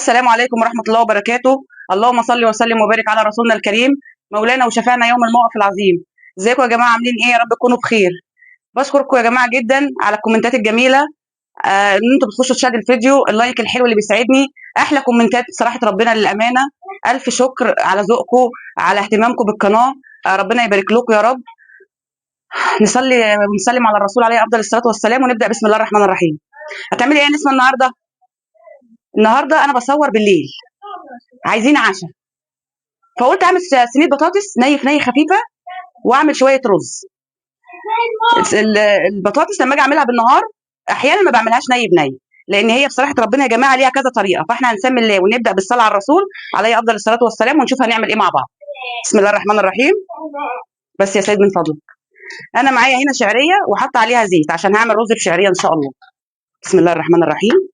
السلام عليكم ورحمة الله وبركاته. اللهم صل وسلم وبارك على رسولنا الكريم مولانا وشفاعنا يوم الموقف العظيم. ازيكم يا جماعة، عاملين ايه؟ يا رب تكونوا بخير. بشكركم يا جماعة جدا على الكومنتات الجميلة، ان انتوا بتخشوا تشاهدوا الفيديو، اللايك الحلو اللي بيسعدني. احلى كومنتات صراحة، ربنا للأمانة. ألف شكر على ذوقكم، على اهتمامكم بالقناة. ربنا يبارك لكم يا رب. نصلي ونسلم على الرسول عليه أفضل الصلاة والسلام، ونبدأ بسم الله الرحمن الرحيم. هتعملي ايه يا نسمة النهاردة؟ النهاردة أنا بصور بالليل، عايزين عشاء، فقلت اعمل صينيه بطاطس ني في ني خفيفه، واعمل شويه رز. البطاطس لما اجي اعملها بالنهار احيانا ما بعملهاش ني بني، لان هي بصراحه ربنا يا جماعه ليها كذا طريقه، فاحنا هنسمي الله ونبدا بالصلاه على الرسول عليه افضل الصلاه والسلام، ونشوف هنعمل ايه مع بعض. بسم الله الرحمن الرحيم. بس يا سيد من فضلك، انا معايا هنا شعريه وحط عليها زيت عشان هعمل رز بشعريه ان شاء الله. بسم الله الرحمن الرحيم.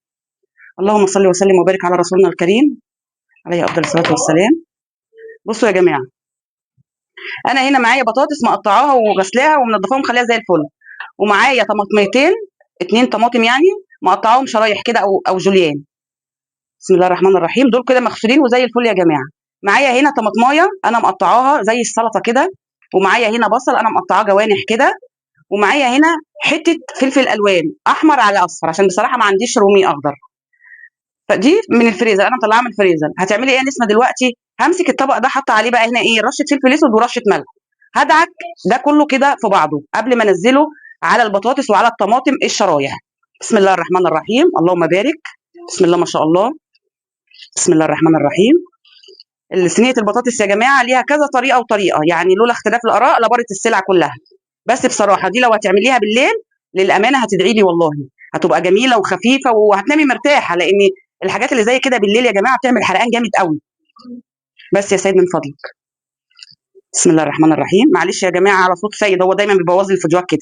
اللهم صل وسلم وبارك على رسولنا الكريم عليه افضل الصلاه والسلام. بصوا يا جماعه، انا هنا معايا بطاطس مقطعاها وغسلاها ومنضفاها ومخليها زي الفل، ومعايا طماطميتين، 2 طماطم يعني، مقطعاهم شرايح كده او جوليان. بسم الله الرحمن الرحيم. دول كده مغسولين وزي الفل يا جماعه. معايا هنا طماطمايه انا مقطعاها زي السلطه كده، ومعايا هنا بصل انا مقطعاه جوانح كده، ومعايا هنا حته فلفل الوان احمر على اصفر، عشان بصراحه ما عنديش رومي اخضر. فدي من الفريزر، انا مطلعاها من الفريزر. هتعملي ايه يا نسمه دلوقتي؟ همسك الطبق ده، حاطه عليه بقى هنا ايه، رشه فلفل اسود ورشه ملح. هدعك ده كله كده في بعضه قبل ما انزله على البطاطس وعلى الطماطم الشرايح. بسم الله الرحمن الرحيم. اللهم بارك. بسم الله ما شاء الله. بسم الله الرحمن الرحيم. صينيه البطاطس يا جماعه ليها كذا طريقه وطريقه، يعني لولا اختلاف الاراء لبارت السلع كلها. بس بصراحه دي لو هتعمليها بالليل للامانه هتدعي لي والله، هتبقى جميله وخفيفه وهتنامي مرتاحه، لان الحاجات اللي زي كده بالليل يا جماعه بتعمل حرقان جامد قوي. بس يا سيد من فضلك. بسم الله الرحمن الرحيم. معلش يا جماعه على صوت سيد، هو دايما بيبوظ لي الفيديوهات كده.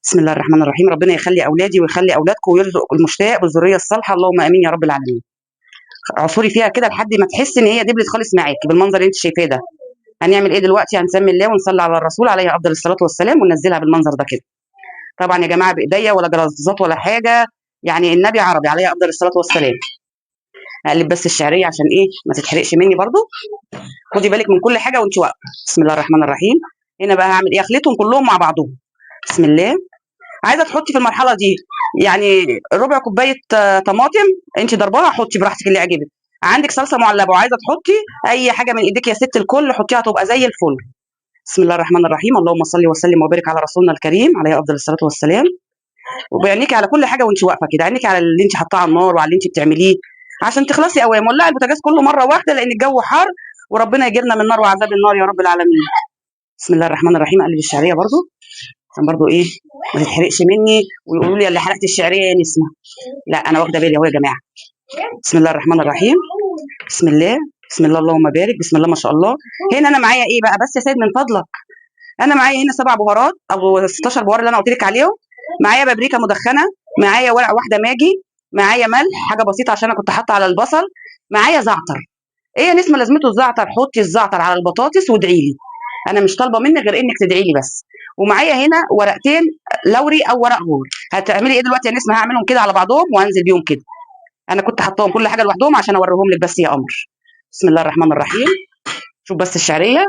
بسم الله الرحمن الرحيم. ربنا يخلي اولادي ويخلي اولادكم ويرزق المشتاق بالذريه الصالحه، اللهم امين يا رب العالمين. عصوري فيها كده لحد ما تحسي ان هي دبلت خالص معاكي بالمنظر اللي انت شايفاه ده. هنعمل ايه دلوقتي؟ هنسمي الله ونصلي على الرسول عليه افضل الصلاه والسلام، وننزلها بالمنظر ده كده. طبعا يا جماعه بايديا ولا جرازات ولا حاجه، يعني النبي عربي عليه افضل الصلاه والسلام. هقلب بس الشعريه عشان ايه ما تتحرقش مني برضو. خدي بالك من كل حاجه وانت واقفه. بسم الله الرحمن الرحيم. هنا بقى هعمل ايه؟ اخلطهم كلهم مع بعضهم. بسم الله. عايزه تحطي في المرحله دي يعني ربع كوبايه طماطم، انت ضرباها، حطي براحتك اللي يعجبك. عندك صلصه معلبه وعايزه تحطي اي حاجه من ايديك يا ست الكل حطيها، تبقى زي الفل. بسم الله الرحمن الرحيم. اللهم صل وسلم وبارك على رسولنا الكريم عليه افضل الصلاه والسلام. وبعينيكي على كل حاجه وانت واقفه كده، عينيكي على اللي انت حاطاه على النار وعلى اللي انت بتعمليه، عشان تخلصي قوام. ولعي البوتاجاز كله مره واحده لان الجو حار، وربنا يجيرنا من نار وعذاب النار يا رب العالمين. بسم الله الرحمن الرحيم. اقلب الشعريه برضو عشان برضو ايه ما تتحرقش مني ويقولوا لي اللي حرقت الشعريه يا نسمه. لا انا واخده بالي اهو يا جماعه. بسم الله الرحمن الرحيم. بسم الله. بسم الله اللهم بارك. بسم الله ما شاء الله. هنا انا معايا ايه بقى؟ بس يا سيد من فضلك، انا معايا هنا 7 بهارات او 16 بهار اللي انا قلت لك عليهم. معايا بابريكا مدخنه، معايا ورقه واحده ماجي، معايا ملح حاجه بسيطه عشان انا كنت حاطه على البصل، معايا زعتر. ايه يا نسمه لازمته الزعتر؟ حطي الزعتر على البطاطس وادعي لي، انا مش طالبه منك غير انك تدعي لي بس. ومعايا هنا ورقتين لوري او ورق غور. هتعملي ايه دلوقتي يا نسمه؟ هعملهم كده على بعضهم وهنزل بيهم كده. انا كنت حطاهم كل حاجه لوحدهم عشان اوريهم لك بس يا قمر. بسم الله الرحمن الرحيم. شوف بس الشعريه.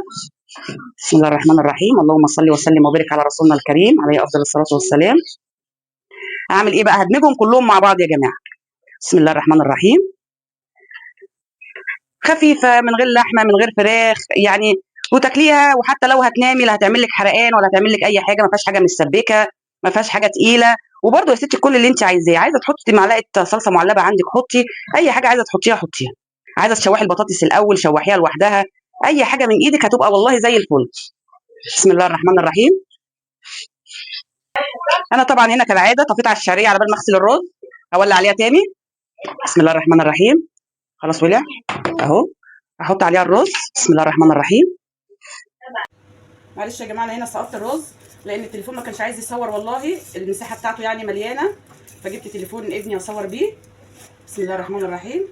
بسم الله الرحمن الرحيم. اللهم صل وسلم وبارك على رسولنا الكريم عليه افضل الصلاه والسلام. هعمل ايه بقى؟ هدمجهم كلهم مع بعض يا جماعه. بسم الله الرحمن الرحيم. خفيفه من غير لحمه من غير فراخ يعني، وتاكليها. وحتى لو هتنامي لا هتعمل لك حرقان ولا هتعمل لك اي حاجه، ما فيهاش حاجه مسبكه، ما فيهاش حاجه تقيله. وبرده يا ستي كل اللي انت عايزاه، عايزه تحطي معلقه صلصه معلبه عندك حطي، اي حاجه عايزه تحطيها حطيها. عايزه تشوحي البطاطس الاول شوحيها لوحدها، اي حاجه من ايدك هتبقى والله زي الفل. بسم الله الرحمن الرحيم. انا طبعا هنا كالعاده طفيت على الشعريه على بال ما اغسل الرز، هولع عليها تاني. بسم الله الرحمن الرحيم. خلاص ولع اهو، احط عليها الرز. بسم الله الرحمن الرحيم. معلش يا جماعه انا هنا سقطت الرز لان التليفون ما كانش عايز يصور، والله المساحه بتاعته يعني مليانه، فجبت تليفون ابني اصور بيه. بسم الله الرحمن الرحيم.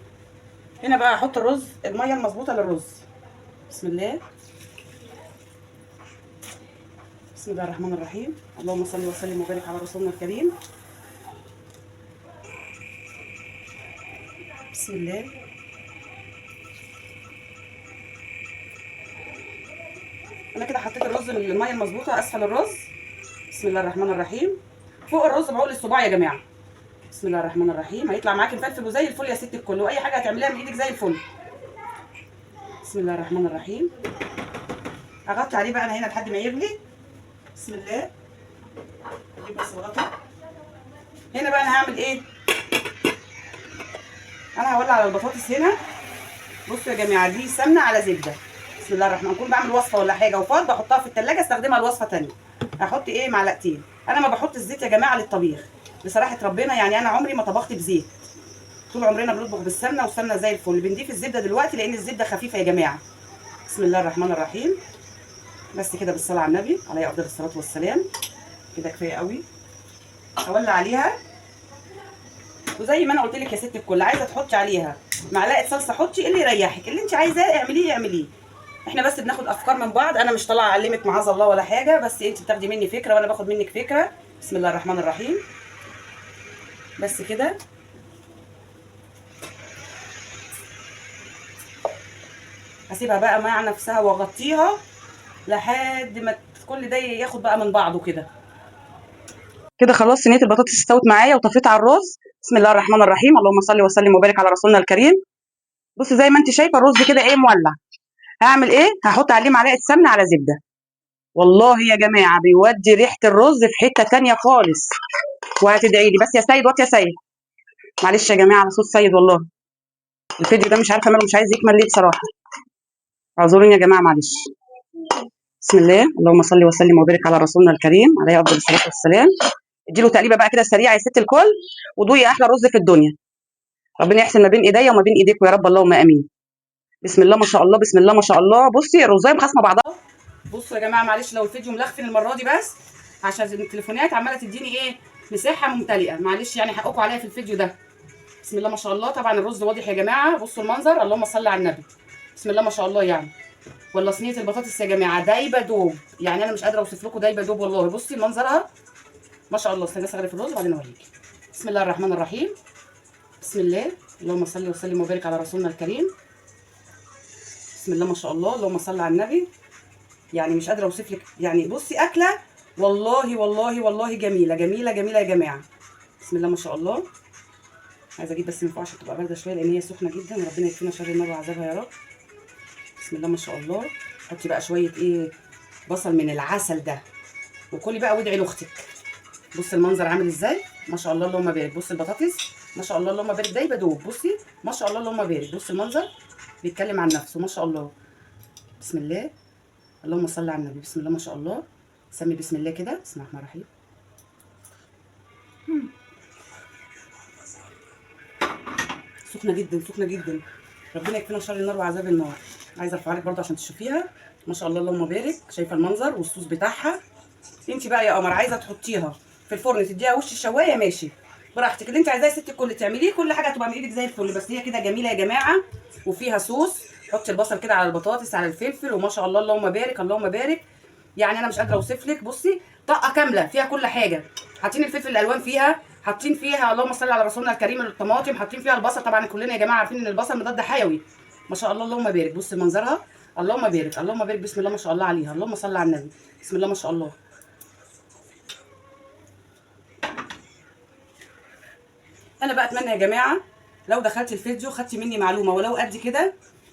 هنا بقى احط الرز، الميه المظبوطه للرز. بسم الله. بسم الله الرحمن الرحيم. اللهم صل وسلم وبارك على رسولنا الكريم. بسم الله. انا كده حطيت الرز الميه المظبوطه اسفل الرز. بسم الله الرحمن الرحيم. فوق الرز بعقل الصباع يا جماعه. بسم الله الرحمن الرحيم. هيطلع معاكي مفلفل وزي الفل يا ست الكل، واي حاجه هتعمليها من ايدك زي الفل. بسم الله الرحمن الرحيم. هغطي عليه بقى انا هنا لحد ما يغلي. بسم الله. اجيب بس الغطا. هنا بقى انا هعمل ايه؟ انا هولع على البطاطس هنا. بصوا يا جماعه، دي سمنه على زبده. بسم الله الرحمن. اكون بعمل وصفه ولا حاجه وفاض بحطها في التلاجة استخدمها لوصفه ثانيه. هحط ايه؟ معلقتين. انا ما بحط الزيت يا جماعه للطبيخ بصراحه ربنا، يعني انا عمري ما طبخت بزيت. طول عمرنا بنطبخ بالسمنه، والسمنه زي الفل. بنضيف الزبده دلوقتي لان الزبده خفيفه يا جماعه. بسم الله الرحمن الرحيم. بس كده بالصلاه على النبي عليه افضل الصلاه والسلام. كده كفايه قوي. هولع عليها، وزي ما انا قلت لك يا ست الكل، عايزه تحطي عليها معلقه صلصه حطي، اللي يريحك، اللي انت عايزاه اعمليه اعمليه. احنا بس بناخد افكار من بعض، انا مش طالعه اعلمك معاذ الله ولا حاجه، بس انت بتاخدي مني فكره وانا باخد منك فكره. بسم الله الرحمن الرحيم. بس كده. هسيبها بقى مع نفسها واغطيها لحد ما كل ده ياخد بقى من بعضه كده. كده خلاص صينيه البطاطس استوت معايا وطفيت على الرز. بسم الله الرحمن الرحيم. اللهم صل وسلم وبارك على رسولنا الكريم. بصي زي ما انت شايفه الرز كده ايه مولع. هعمل ايه؟ هحط عليه معلقه سمنه على زبده. والله يا جماعه بيودي ريحه الرز في حته ثانيه خالص. وهتدعي لي بس يا سيد. وات يا سيد. معلش يا جماعه على صوت سيد والله. الفيديو ده مش عارفه ماله مش عايز يكمل ليه بصراحه. اعذروني يا جماعه معلش. بسم الله. اللهم صل وسلم وبارك على رسولنا الكريم عليه افضل الصلاه والسلام. اديله تقليبه بقى كده سريعه يا ست الكل، ودوقي احلى رز في الدنيا. ربنا يحسن ما بين ايديا وما بين ايديكم يا رب، اللهم امين. بسم الله ما شاء الله. بسم الله ما شاء الله. بصي الرزايه مخاصمه بعضها. بصوا يا جماعه معلش لو الفيديو ملخفن المره دي، بس عشان التليفونات عماله تديني ايه مساحه ممتلئه، معلش يعني حقكم عليا في الفيديو ده. بسم الله ما شاء الله. طبعا الرز واضح يا جماعه، بصوا المنظر، اللهم صل على النبي. بسم الله ما شاء الله يعني. ولا صينيه البطاطس يا جماعه دايبه دوب، يعني انا مش قادره اوصف لكم دايبه دوب والله. بصي منظرها ما شاء الله. استنى اغرف الرز وبعدين اوريكي. بسم الله الرحمن الرحيم. بسم الله. اللهم صل وسلم وبارك على رسولنا الكريم. بسم الله ما شاء الله. اللهم صل على النبي. يعني مش قادره اوصف لك، يعني بصي اكله والله والله والله جميله جميله جميله يا جماعه. بسم الله ما شاء الله. عايزه اجيب بس من فوق عشان تبقى بارده شويه لان هي سخنه جدا، وربنا يكفينا شر النار وعذابها يا رب. بسم الله ما شاء الله. حطي بقى شويه ايه بصل من العسل ده، وكلي بقى وادعي لاختك. بص المنظر عامل ازاي، ما شاء الله اللهم بارك. بص البطاطس ما شاء الله اللهم بارك دايبه دوب. بصي ما شاء الله اللهم بارك. بص المنظر بيتكلم عن نفسه ما شاء الله. بسم الله. اللهم صل على النبي. بسم الله ما شاء الله. سمي بسم الله كده. بسم الله الرحمن الرحيم. سخنه جدا سخنه جدا. ربنا يكفينا شر النار وعذاب النار. عايزه ارفعها لك برده عشان تشوفيها. ما شاء الله اللهم بارك. شايفه المنظر والصوص بتاعها. انت بقى يا قمر عايزه تحطيها في الفرن تديها وش الشوايه ماشي براحتك، اللي انت عايزاه يا ستي الكل تعمليه، كل حاجه هتبقى من ايدك زي الفل. بس هي كده جميله يا جماعه وفيها صوص. حطي البصل كده على البطاطس على الفلفل، وما شاء الله اللهم بارك اللهم بارك. يعني انا مش قادره اوصف لك. بصي طاقه كامله فيها كل حاجه. حاطين الفلفل الالوان فيها، حاطين فيها اللهم صل على رسولنا الكريم الطماطم، حاطين فيها البصل. طبعا كلنا يا جماعه عارفين ان البصل مضاد حيوي. ما شاء الله اللهم بارك. بصي منظرها اللهم بارك اللهم بارك. بسم الله ما شاء الله عليها. اللهم صل على النبي. بسم الله ما شاء الله. انا بقى اتمنى يا جماعه لو دخلت الفيديو خدتي مني معلومه ولو قد كده.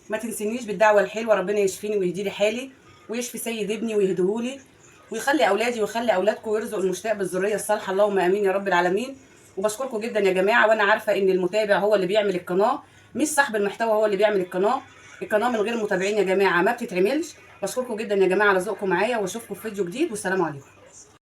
ما تنسينيش بالدعوه الحلوه، ربنا يشفيني ويهدي لي حالي ويشفي سيد ابني ويهديهولي ويخلي اولادي ويخلي اولادكم ويرزق المشتاق بالذريه الصالحه، اللهم امين يا رب العالمين. وبشكركم جدا يا جماعه، وانا عارفه ان المتابع هو اللي بيعمل القناه مش صاحب المحتوى هو اللي بيعمل القناه. القناه من غير متابعين يا جماعه ما بتتعملش. بشكركم جدا يا جماعه على ذوقكم معايا، واشوفكم في فيديو جديد والسلام عليكم.